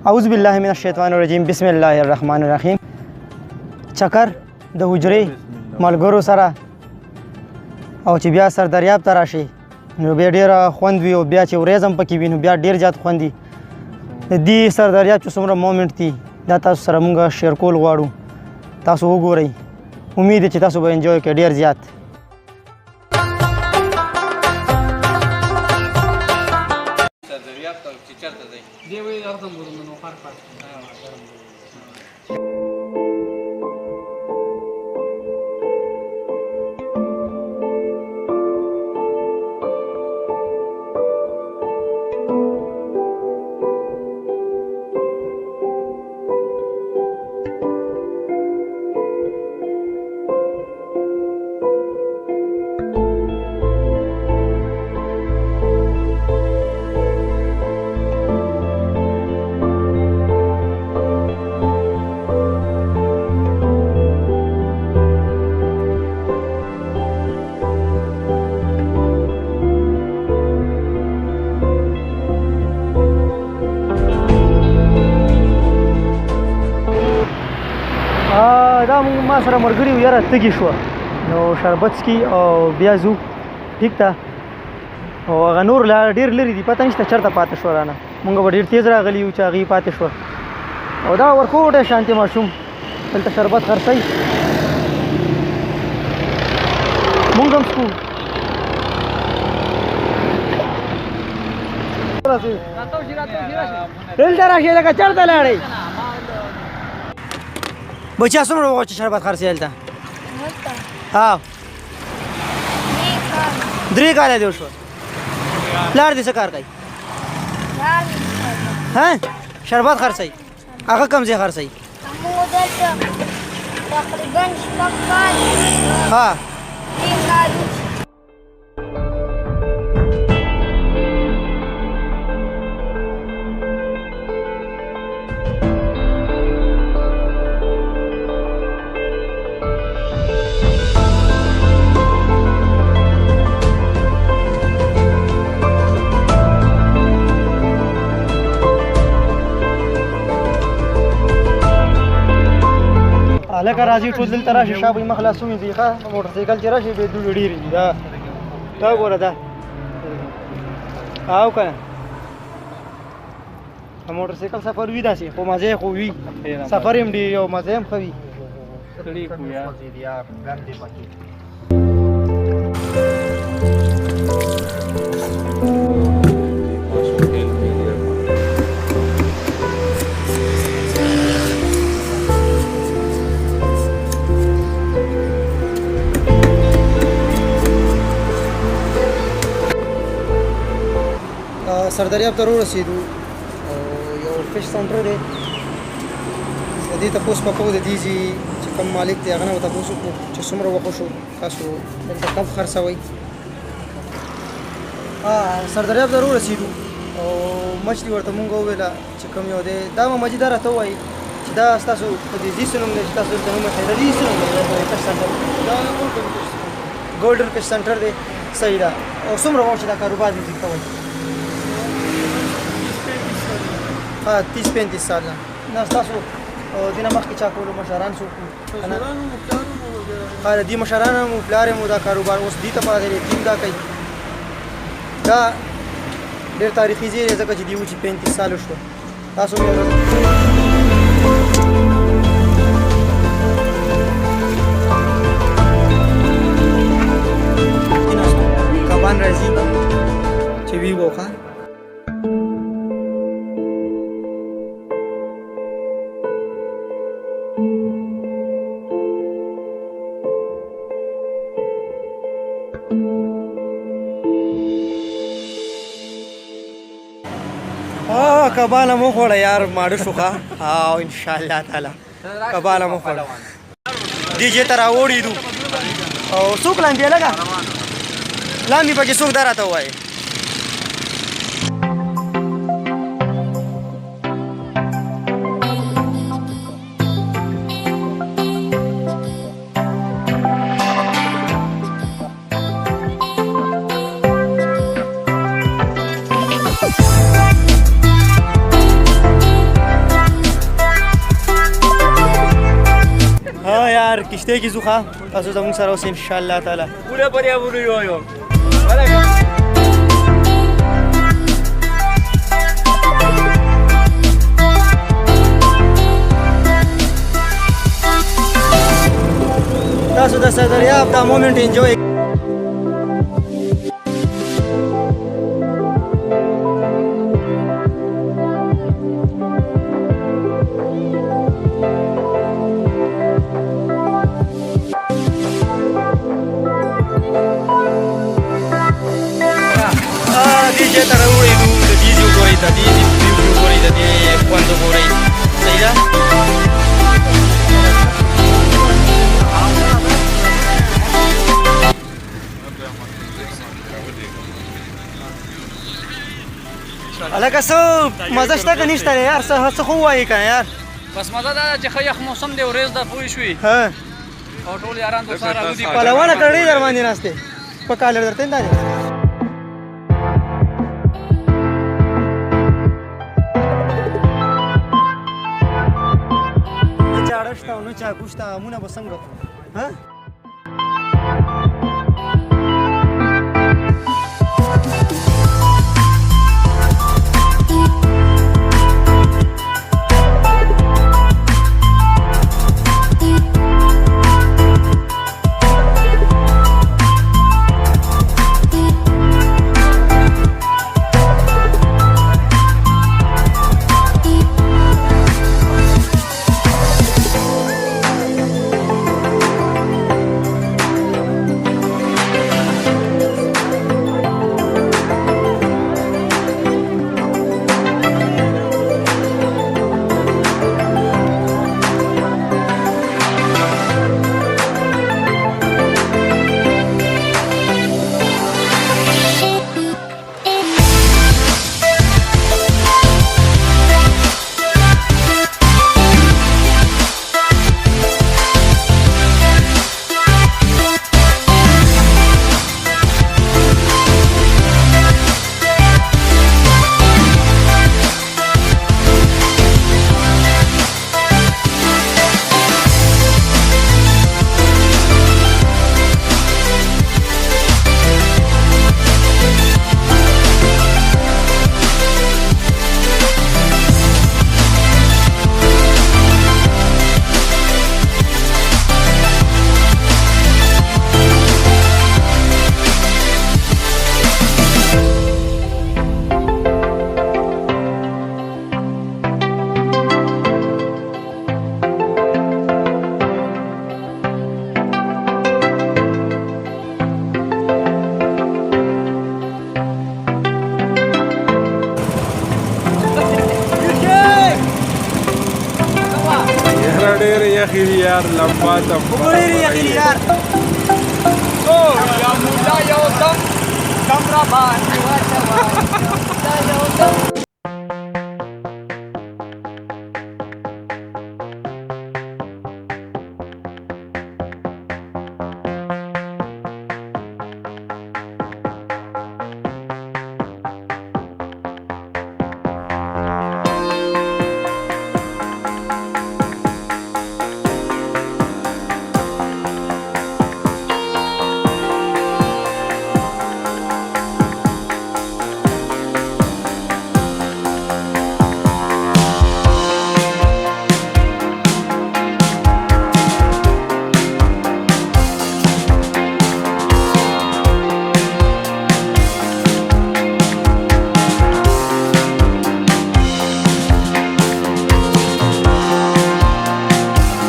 اعوذ بالله من الشیطان الرجیم بسم الله الرحمن الرحیم. چکر د حجرې ملګرو سره او چې بیا سردریاب ته راشي نو بیا ډېره خوند وي او بیا چې ورېځ هم پکې وي نو بیا ډېر زیات خوند وي. د دې سردریاب چې څومره مومنټ دي دا تاسو سره موږ شیر کول غواړو. تاسو وګورئ، امید دی چې تاسو به انجوی کړئ ډېر زیات. سردریاب ته چې چېرته ځئ دی وایي اردن بودم نو خار پات دا ما سره ملګري وو یاره تږي شوه نو شربت څکي او بیا ځو ټیک ده. او هغه نور ډېر لرې دي پته نشته چېرته پاتې شوه رانه. مونږ به ډېر تیز راغلي یو چې هغې پاتې شوه او دا ورکوټی شانتې ماشوم دلته شربت خرڅوي مونږ هم څکو. دلته راشئ لکه چېرته لاړئ بچا څومره وغواړو چې شربت خرڅوي هلته؟ ها 3 کاله دې وشوه. پلار دې څه کار کوي؟ ها شربت خرڅوي. هغه کوم ځای خرڅوي؟ تقریبا 6 کال. ها لکه راځي ټول دلته راشي شا به یې مخ لاسونه دي ښه موټر سایکل چې راشي بیا دوړې ډېرې دي. دا ګوره دا او که نه موټر سایکل سفر وي داسې خو مزه یې خو وي سفر هم ډېر او مزه هم ښه وي. سردریاب ته ورسېدو او یو فش سنټر دی. د دې تپوس په کوو د دې چې کوم مالک دی هغه نه به تپوس وکړو چې څومره وخت وشو تاسو دلته کب خرڅوئ. سردریاب ته ورسېدو او مچلي ورته مونږ وویله چې کوم یو دی دا مجي دا راته ووایي چې دا ستاسو په دې ځي څه نوم دی چې تاسو دلته نوم اخلئ د دې څه نوم دی فش سنټر دا ګولډن فش سنټر دی. صحیح ده. او څومره وخت چې دا کاروبار دې کوئ؟ 30-35 ساله. نه ستاسو دې نه مخکې چا کولو مشران څوک وو؟ د دې مشران مو پلار مو دا کاروبار اوس دې ته پاتې دی ټیم دا کوي. دا ډېر تاریخي ځای دی ځکه چې دې و چې 35 ساله شوه. تاسو کبان راځي چې وي وخه کباله مو خوړه یار ماړه شو ښه او انشاءالله تعالی کباله مو خوړه دې ځای ته راوړي دو او څوک لاندې لګه لاندې پکې څوک دا راته ووایي. بهر کشته کې ځو تاسو زموږ سره اوسئ انشاءالله تعالی پوره پریابونو یو تاسو د سردریاب دا مومنټ انجوای DJ ته راوړئ نو د دې وګورئ د دې وګورئ د دې خوند وګورئ صحیح ده هلکه څه مزه شته که نشته یار څه خو ووایې که یار بس مزه دا ده چې ښه یخ موسم دی ورځ ده پوه شوې او ټول یاران دوستان راغلي پلوانه کړۍ در باندې ناستې په کالر درته نه دی چاړه شته او نه چاقو شته امونه به څنګه ها ډېر یخي دي یار لمبا ته ډېر یخي دي یار یا مولا یو دم را باندې واچوه